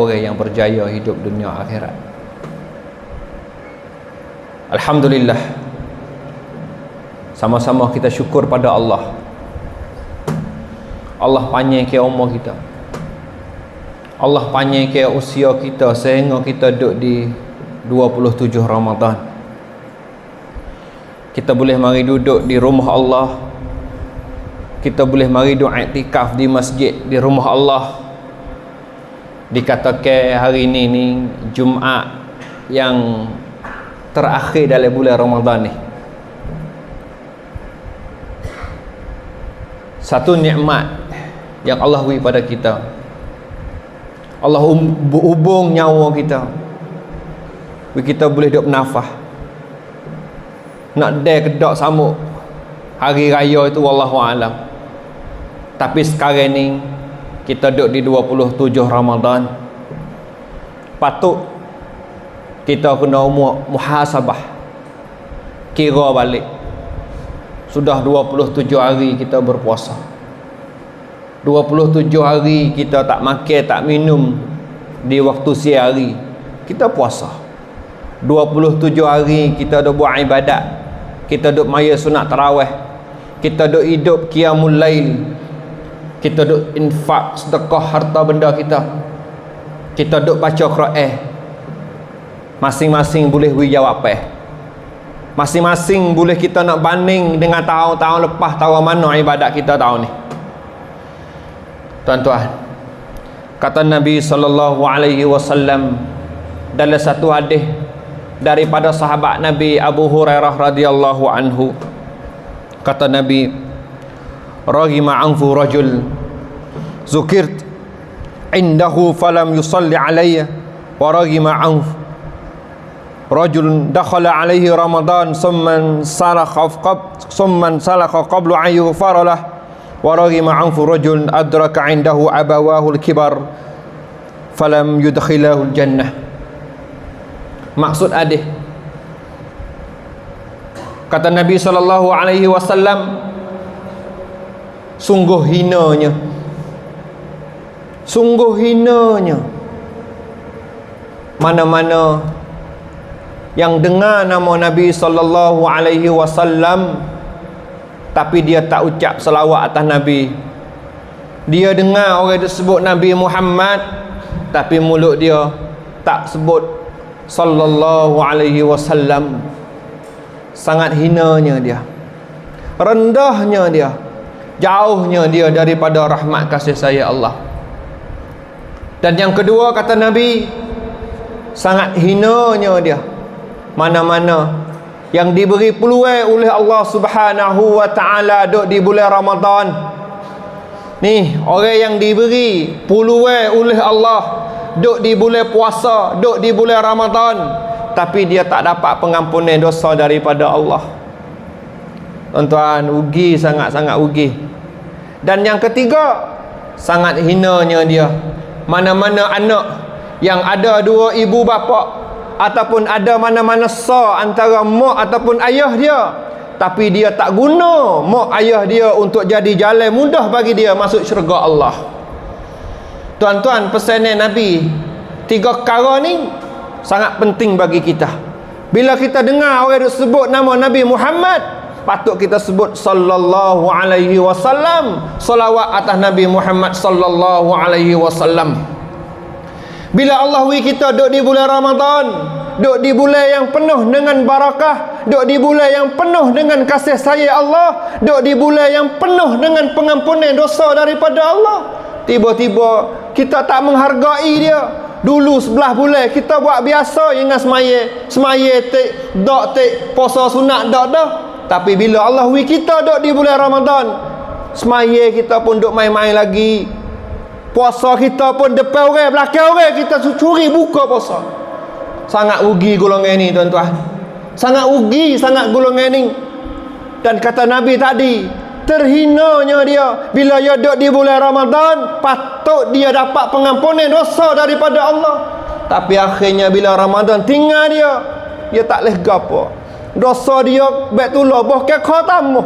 orang yang berjaya hidup dunia akhirat. Alhamdulillah, sama-sama kita syukur pada Allah. Allah panjang ke umur kita, Allah panjang ke usia kita sehingga kita duduk di 27 Ramadan. Kita boleh mari duduk di rumah Allah, kita boleh mari duduk iktikaf di masjid di rumah Allah. Dikatakan hari ini ni Jumaat yang terakhir dalam bulan Ramadan ni. Satu nikmat yang Allah beri pada kita. Allah hubung nyawa kita. Kita boleh duduk bernafas. Nak dare kedak samuk hari raya itu wallahu alam. Tapi sekarang ni kita duduk di 27 Ramadan. Patut kita kena muhasabah, kira balik. Sudah 27 hari kita berpuasa, 27 hari kita tak makan tak minum di waktu siang hari, kita puasa. 27 hari kita duk buat ibadat, kita duk maya sunat tarawih, kita duk hidup qiyamul lail, kita duk infak sedekah harta benda kita duk baca Quran. Masing-masing boleh beri jawapan. Masing-masing boleh kita nak banding dengan tahun-tahun lepas, tahun mana ibadat kita tahun ni. Tuan-tuan, kata Nabi SAW dalam satu hadis daripada sahabat Nabi Abu Hurairah radhiyallahu anhu, kata Nabi, raghima anfu rajul zukirt indahu falam yusalli alayya wa raghima anfu rajul dakhala alaihi Ramadan summan salakha qablu an yughfara lah wa raghima anfu rajul adraka indahu abawahu al-kibar falam yudkhilahu al-jannah. Maksud hadis, kata Nabi SAW, sungguh hinanya mana-mana yang dengar nama Nabi SAW tapi dia tak ucap selawat atas Nabi. Dia dengar orang disebut Nabi Muhammad tapi mulut dia tak sebut sallallahu alaihi wasallam. Sangat hinanya dia, rendahnya dia, jauhnya dia daripada rahmat kasih sayang Allah. Dan yang kedua, kata Nabi, sangat hinanya dia mana-mana yang diberi peluang oleh Allah Subhanahu wa taala duduk di bulan Ramadan. Ni orang yang diberi peluang oleh Allah duduk di bulan puasa, duduk di bulan Ramadan, tapi dia tak dapat pengampunan dosa daripada Allah. Tuan-tuan, rugi, sangat-sangat rugi. Dan yang ketiga, sangat hinanya dia mana-mana anak yang ada dua ibu bapa ataupun ada mana-mana antara mak ataupun ayah dia, tapi dia tak guna mak ayah dia untuk jadi jalan mudah bagi dia masuk syurga Allah. Tuan-tuan, pesanan Nabi, tiga perkara ni sangat penting bagi kita. Bila kita dengar orang sebut nama Nabi Muhammad, patut kita sebut sallallahu alaihi wasallam, selawat atas Nabi Muhammad sallallahu alaihi wasallam. Bila Allah kita duduk di bulan Ramadan, duduk di bulan yang penuh dengan barakah, duduk di bulan yang penuh dengan kasih sayang Allah, duduk di bulan yang penuh dengan pengampunan dosa daripada Allah, tiba-tiba kita tak menghargai dia. Dulu 11 bulan kita buat biasa dengan semaya tik dak tik puasa sunat dak dah. Tapi bila Allah kita duduk di bulan Ramadan, semaya kita pun duk main-main lagi. Puasa kita pun depan orang, belakang orang kita curi buka puasa. Sangat rugi golongan ni, tuan-tuan. Sangat rugi, sangat golongan ni. Dan kata Nabi tadi, terhinanya dia bila dia duduk di bulan Ramadan, patut dia dapat pengampunan dosa daripada Allah. Tapi akhirnya bila Ramadan tinggal dia tak leh gapo. Dosa dia baik tulah bahkan khatamuh.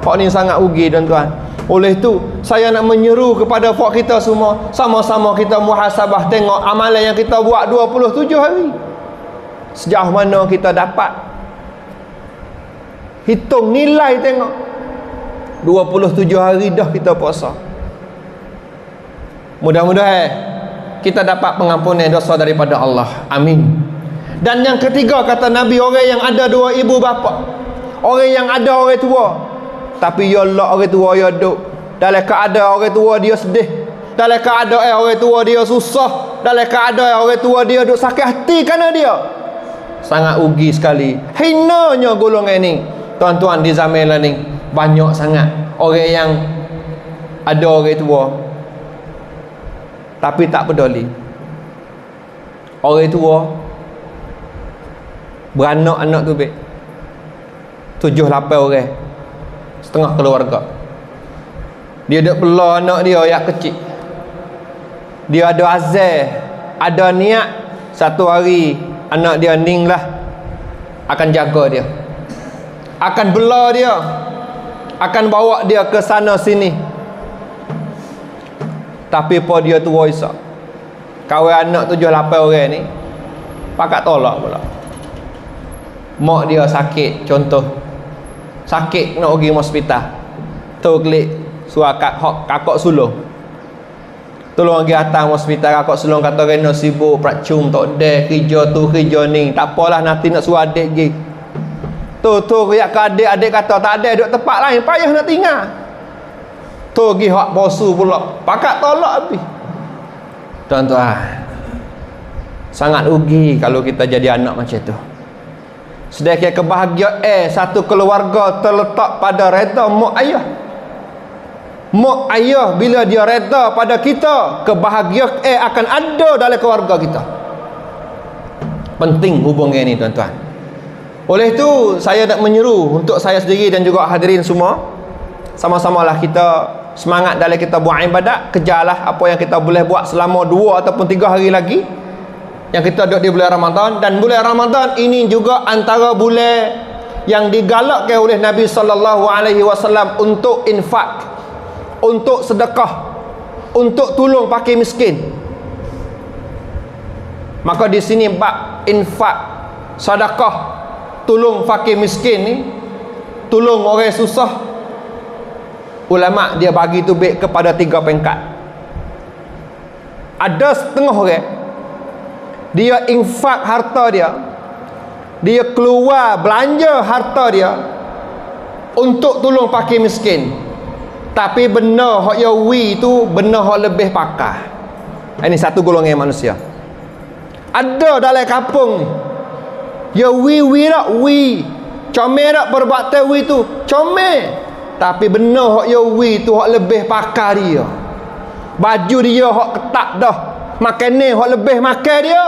Hak ni sangat rugi, tuan-tuan. Oleh itu, saya nak menyeru kepada fak kita semua, sama-sama kita muhasabah, tengok amalan yang kita buat 27 hari. Sejauh mana kita dapat. Hitung nilai, tengok. 27 hari dah kita puasa. Mudah-mudahan kita dapat pengampunan dosa daripada Allah. Amin. Dan yang ketiga, kata Nabi, orang yang ada dua ibu bapa, orang yang ada orang tua, tapi ya Allah, orang tua ya duk dalam keadaan orang tua dia sedih, dalam keadaan orang tua dia susah, dalam keadaan orang tua dia duk sakit hati kerana dia, sangat rugi sekali. Hinanya golongan ni, tuan-tuan, di zaman ni banyak sangat orang yang ada orang tua tapi tak peduli. Orang tua beranak anak tu 7-8 orang, setengah keluarga. Dia duk bela anak dia yang kecil. Dia ada azal, ada niat, satu hari anak dia ning lah, akan jaga dia, akan bela dia, akan bawa dia ke sana sini. Tapi po dia tua isak, kawan anak 7-8 orang ni pakat tolak pula. Mak dia sakit, contoh sakit nak pergi hospital, tu klik suruh kakak sulung, tolong pergi atas hospital. Kakak sulung kata kena sibuk prakcum, tak ada kerja tu kerja ni, tak apalah, nanti nak suruh adik pergi. Tu riak ke adik, adik kata tak ada, duduk tempat lain, payah nak tinggal. Tu pergi hak bosu pula, pakat tolak habis. Tuan-tuan, sangat rugi kalau kita jadi anak macam tu. Sedangkan kebahagiaan satu keluarga terletak pada redha mak ayah. Mak ayah bila dia redha pada kita, kebahagiaan akan ada dalam keluarga kita. Penting hubungan ini, tuan-tuan. Oleh itu saya nak menyeru untuk saya sendiri dan juga hadirin semua, sama-samalah kita semangat dalam kita buat ibadat. Kejarlah apa yang kita boleh buat selama 2 ataupun 3 hari lagi yang kita duduk di bulan Ramadan. Dan bulan Ramadan ini juga antara bulan yang digalakkan oleh Nabi SAW untuk infak, untuk sedekah, untuk tolong fakir miskin. Maka di sini bab infak, sedekah, tolong fakir miskin ni, tolong orang susah, ulama dia bagi tu baik kepada 3 peringkat. Ada setengah orang dia infak harta dia, dia keluar belanja harta dia untuk tolong fakir miskin, tapi benda hak ya wi tu benda hak lebih pakar. Ini satu golongan manusia. Ada dalam kampung ni, ya wi tak wi, comel tak perbuatan wi tu comel, tapi benda hak ya wi tu hak lebih pakar dia. Baju dia hak ketat dah, makanan hak lebih makan dia,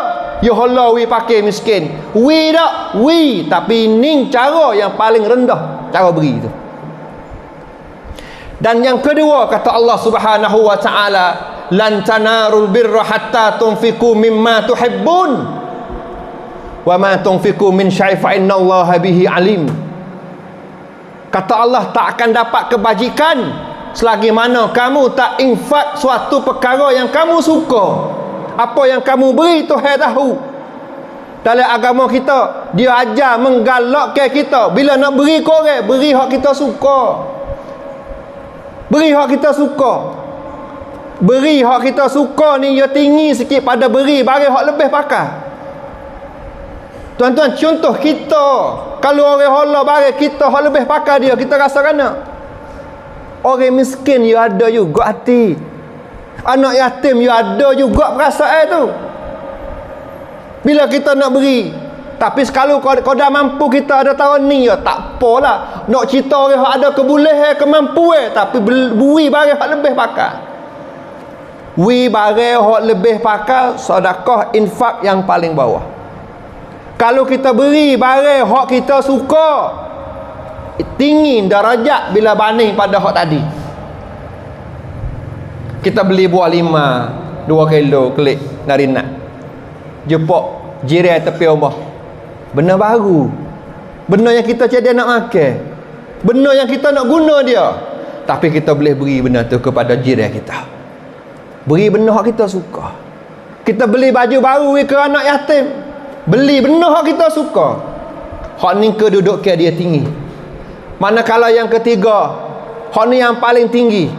ya Allah wi pakai miskin. Wi tak wi, tapi ni cara yang paling rendah cara beri tu. Dan yang kedua, kata Allah Subhanahu wa taala, lan tanarul birra hatta tunfiqu mimma tuhibbun wa ma tunfiqu min syai'in fa innallaha bihi alim. Kata Allah, tak akan dapat kebajikan selagi mana kamu tak infak suatu perkara yang kamu suka. Apa yang kamu beri Tuhan tahu. Dalam agama kita, dia ajar menggalakkan kita bila nak beri ke orang, beri hak kita suka. Beri hak kita suka. Beri hak kita suka ni dia tinggi sikit pada beri barang hak lebih pakar. Tuan-tuan, contoh kita, kalau orang hola barang kita hak lebih pakar dia, kita rasa kena. Orang miskin dia ada juga hati. Anak yatim dia ada juga perasaan tu. Bila kita nak beri, tapi kalau kau dah mampu, kita ada tahun ni ya, tak apalah. Nak cerita orang yang ada kebolehan, kemampuan, tapi beri barang yang lebih pakar. Beri barang yang lebih pakar, sedekah, infak yang paling bawah. Kalau kita beri barang yang kita suka, tinggi darajat bila banding pada hak tadi. Kita beli buah 5 2 kilo kelik narinat, jepok jiran tepi rumah, benda baru, benda yang kita jadi nak makan, benda yang kita nak guna dia. Tapi kita boleh beri benda tu kepada jiran kita. Beri benda hak kita suka. Kita beli baju baru ke anak yatim. Beli benda hak kita suka. Hak ni kedudukan dia tinggi. Manakala yang ketiga, hak ni yang paling tinggi.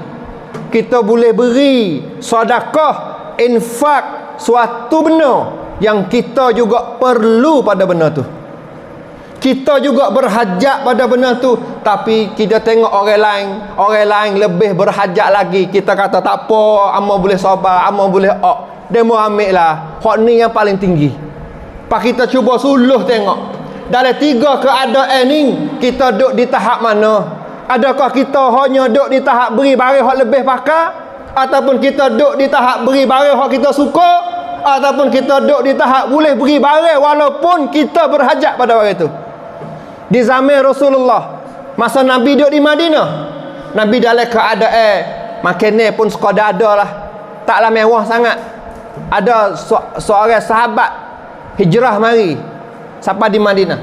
Kita boleh beri sedekah, infak, suatu benda yang kita juga perlu pada benda tu. Kita juga berhajat pada benda tu, tapi kita tengok orang lain lebih berhajat lagi. Kita kata tak apa, amo boleh sabar, amo boleh dia mau ambil lah. Hak ni yang paling tinggi. Pak kita cuba suluh tengok. Dalam tiga keadaan ni, kita duduk di tahap mana? Adakah kita hanya duduk di tahap beri barang hak lebih pakar, ataupun kita duduk di tahap beri barang hak kita suka, ataupun kita duduk di tahap boleh beri barang walaupun kita berhajat pada barang itu. Di zaman Rasulullah, masa Nabi duduk di Madinah, Nabi dalam keadaan makannya pun sekadar ada lah, taklah mewah sangat. Ada seorang sahabat hijrah mari sampai di Madinah.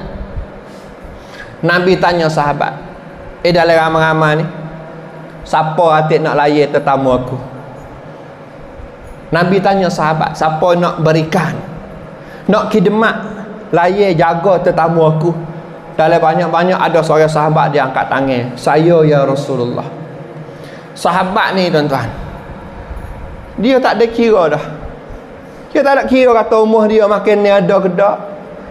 Nabi tanya sahabat, dalam ramai-ramai ni, siapa atik nak layan tetamu aku? Nabi tanya sahabat, siapa nak berikan, nak khidmat, layan jaga tetamu aku? Dalam banyak-banyak ada seorang sahabat dia angkat tangan, saya ya Rasulullah. Sahabat ni tuan-tuan, dia tak ada kira dah. Dia tak ada kira kata umur dia makin ni ada ke tak.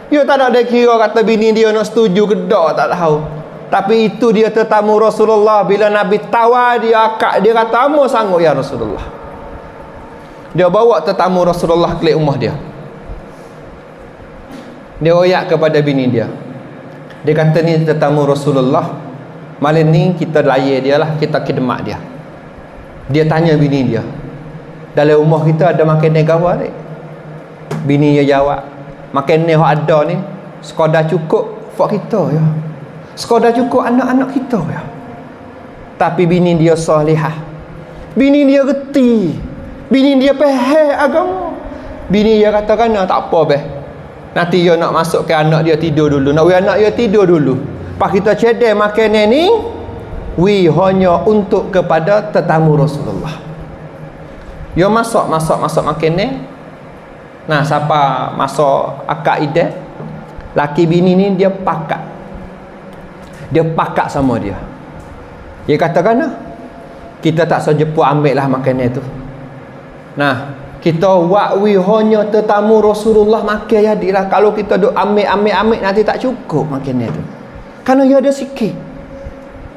Dia tak ada kira kata bini dia nak setuju ke tak, tak tahu. Tapi itu dia tetamu Rasulullah. Bila Nabi tawar dia akak, dia kata amo sanggup ya Rasulullah. Dia bawa tetamu Rasulullah ke rumah dia. Dia royak kepada bini dia. Dia kata ni tetamu Rasulullah, malam ni kita layan dia lah, kita khidmat dia. Dia tanya bini dia, dalam rumah kita ada makan negawa ni? Bini dia jawab, makan ni yang ada ni sekadar cukup buat kita ya, sekadar cukup anak-anak kita ya. Tapi bini dia salihah, bini dia reti, bini dia faham agama. Bini dia katakan tak apa beh, nanti dia nak masuk ke anak dia tidur dulu, nak anak dia tidur dulu, pas kita cedek makanan ni hanya untuk kepada tetamu Rasulullah. Dia masak makanan. Nah, siapa masuk akad idah, laki bini ni dia pakat sama dia. Dia katakan kita tak sejeput ambil lah makanan tu. Nah, kita wakwi hanya tetamu Rasulullah makan jadilah. Kalau kita duk ambil nanti tak cukup makanan tu. Kerana ia ada sikit.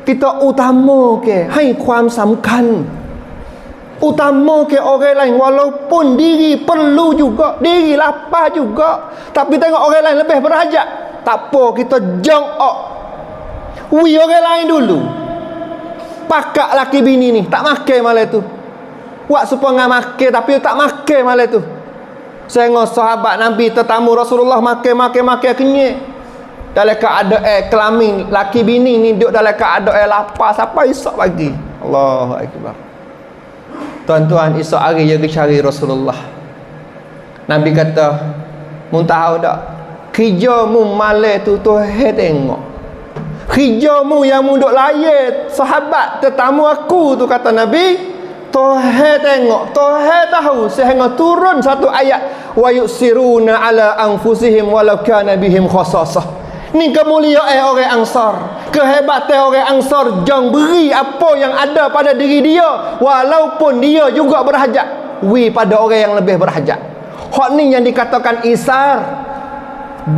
Kita utama ke haiความสำคัญ. Utama ke orang lain walaupun diri perlu juga, diri lapar juga. Tapi tengok orang lain lebih berhajat. Tak apa, kita jongok. Orang lain dulu. Pakak laki bini ni tak makan malam tu. Buat supaya makan tapi tak makan malam tu. Saya tengok sahabat Nabi tetamu Rasulullah makan kenyek. Dalam keadaan kelamin laki bini ni duduk dalam keadaan lapar sampai esok pagi. Allahu Akbar. Tuan-tuan, esok hari dia cari Rasulullah. Nabi kata, mun tahu tak, kerjamu malam tu Tuhan tengok. Kerjamu yang mu duk layan sahabat tetamu aku tu, kata Nabi, Tuhan tengok, Tuhan tahu. Sehingga turun satu ayat, wa yusiruna ala anfusihim walau kana bihim khasasah. Ni kemuliaan orang Ansar, kehebatan orang Ansar, jangan beri apa yang ada pada diri dia walaupun dia juga berhajat pada orang yang lebih berhajat. Hak ni yang dikatakan isar.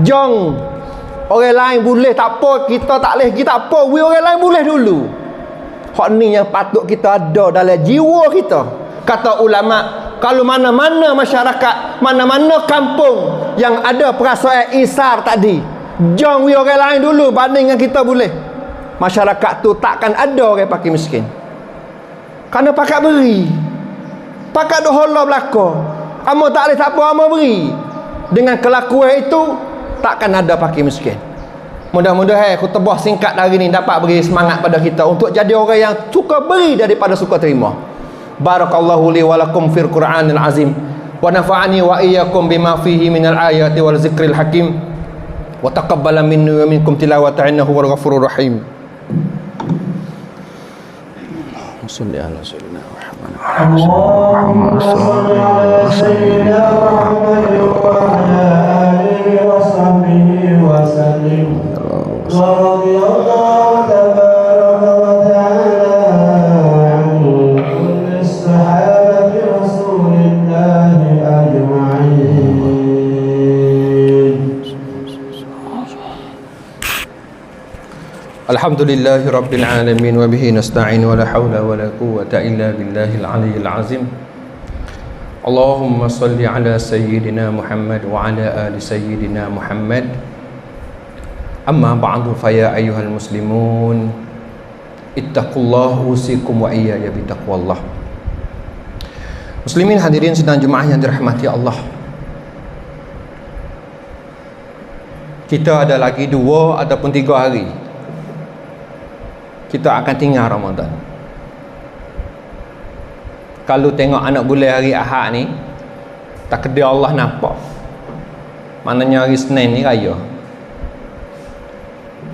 Jangan orang lain boleh tak apa, kita tak boleh, kita apa, orang lain boleh dulu. Hak ni yang patut kita ada dalam jiwa kita. Kata ulama, kalau mana-mana masyarakat, mana-mana kampung yang ada perasaan isar tadi, jangan orang lain dulu banding dengan kita boleh, masyarakat tu takkan ada orang pakai miskin. Kerana pakat beri, pakat doholah belaka. Amo tak boleh tak apa, amo beri. Dengan kelakuan itu takkan ada pakai miskin. Mudah-mudahan khutbah singkat hari ni dapat beri semangat pada kita untuk jadi orang yang suka beri daripada suka terima. Barakallahu li wa lakum fil Qur'anil azim wa nafa'ani wa iyyakum bima fihi minal ayati wal zikril hakim. Wa taqabbala minni wa minkum tilawata innahu wal ghafurur rahim. Salli ala sayyidina Muhammad. اللهم صل على سيدنا محمد وعلى آله وصحبه وسلم ورضي الله تبارك وتعالى عن كل الصحابة رسول الله أجمعين. Alhamdulillahi Rabbil Alamin wa bihi nasta'in wa la hawla wa la quwwata illa billahil aliyyil azim. Allahumma salli ala sayyidina Muhammad wa ala ali sayyidina Muhammad. Amma ba'du fa ya ayyuhal muslimun ittaqullaha usikum wa iyaya bitaqwallah. Muslimin hadirin sidang Jumaah yang dirahmati Allah. Kita ada lagi 2 ataupun 3 hari kita akan tinggal Ramadan. Kalau tengok anak bulan hari Ahad ni, takdir Allah nampak. Maknanya hari Senin ni raya.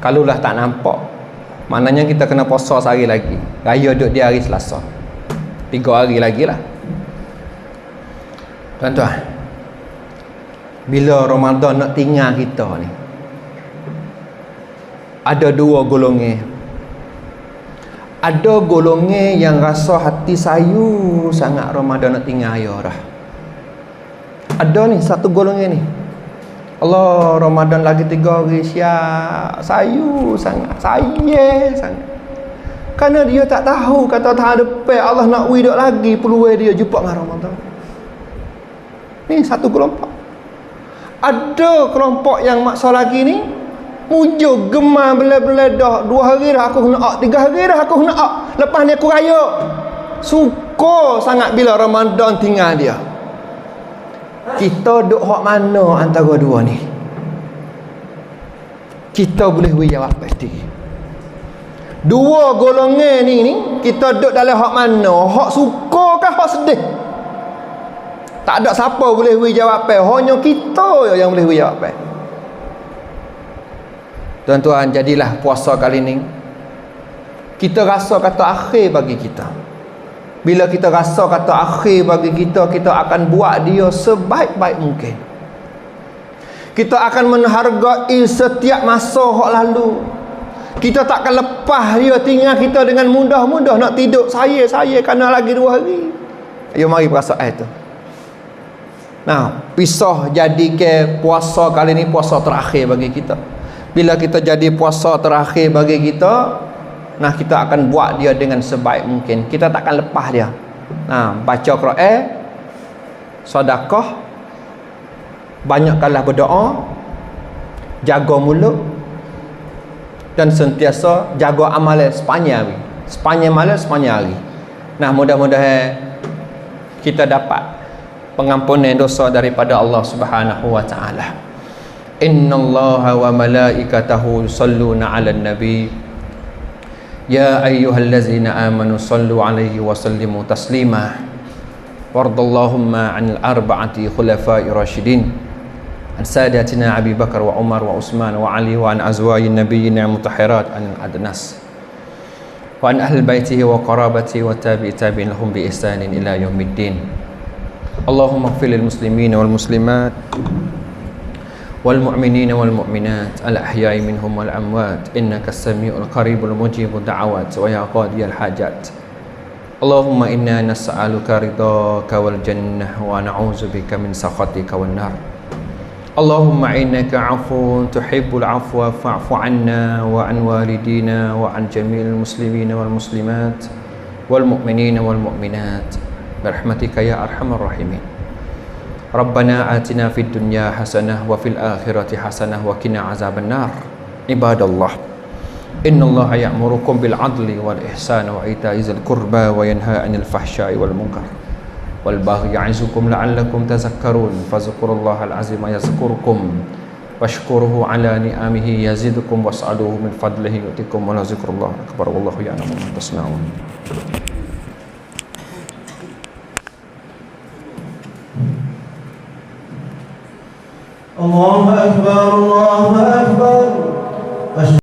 Kalau lah tak nampak, maknanya kita kena puasa sehari lagi. Raya duduk di hari Selasa. 3 hari lagi lah. Tuan-tuan, bila Ramadan nak tinggal kita ni, ada 2 golongan. Ada golongan yang rasa hati sayu sangat Ramadan nak tinggal ayah dah. Ada ni satu golongan ni, Allah Ramadan lagi 3 hari siap, sayu sangat, saya sangat. Kerana dia tak tahu kata tahun depan Allah nak hidup lagi peluang dia jumpa dengan Ramadan. Ni satu kelompok. Ada kelompok yang maksa lagi ni mujur gemar bela-bela dah 2 hari dah aku nak 3 hari dah aku nak lepas ni aku raya. Suka sangat bila Ramadan tinggal dia. Kita duk hak mana antara 2 ni? Kita boleh jawab pasti. 2 golongan ni kita duk dalam hak mana? Hak suka ke hak sedih? Tak ada siapa boleh jawab, hanya kita yang boleh jawab. Tuan-tuan, jadilah puasa kali ni kita rasa kata akhir bagi kita. Bila kita rasa kata akhir bagi kita, kita akan buat dia sebaik-baik mungkin. Kita akan menghargai setiap masa hak lalu. Kita tak akan lepas dia tinggal kita dengan mudah-mudah nak tidur saya kerana lagi 2 hari. Ayo mari perasaan itu. Nah, pisah jadi ke puasa kali ni puasa terakhir bagi kita. Bila kita jadi puasa terakhir bagi kita, nah kita akan buat dia dengan sebaik mungkin. Kita tak akan lepas dia. Nah, baca Quran, sedekah, banyakkanlah berdoa, jaga mulut dan sentiasa jaga amalan sepanjang hari. Sepanjang malam, sepanjang hari. Nah, mudah-mudahan kita dapat pengampunan dosa daripada Allah Subhanahu wa taala. Innallaha wa malaikatahu yusalluna 'alan nabi ya ayyuhallazina amanu sallu 'alaihi wa sallimu taslima. Wardallahumma 'anil arba'ati khulafa'ir rasyidin an sadatina Abi Bakar wa Umar wa Utsman wa Ali wa an azwajin nabiyyin mutahharat an adnas wa an ahli baitihi wa qarabatihi wa tabi'in lahum bi ihsanin ila yaumiddin. Allahumma ighfir lil muslimina wal muslimat wal mu'minina wal mu'minat al ahya'i minhum wal amwat innaka as-sami'ul qaribul mujibud da'awat wa ya qadiyal hajat. Allahumma inna nas'aluka ridhaka wal jannah wa na'udzubika min sakhatika wan nar. Allahumma innaka 'afuwun tuhibbul 'afwa fa'fu 'anna wa an walidina wa an jami'il muslimina wal muslimat wal mu'minina wal mu'minat birahmatika ya arhamar rahimin. Rabbana atina fid dunya hasanah wa fil akhirati hasanah wa qina azabannar. Ibadallah, innallaha ya'murukum bil 'adli wal ihsani wa ita'izil qurba wa yanha 'anil fahsya'i wal munkar wal baghi ya'izukum la'allakum tadhakkarun. Fadhkurullahal 'azima yazkurkum washkuruhu 'ala ni'amihi yazidukum was'aluhu min fadlihi yu'tikum wa la zikrullah akbar wallahu ya'lamu ma tasna'un. الله أكبر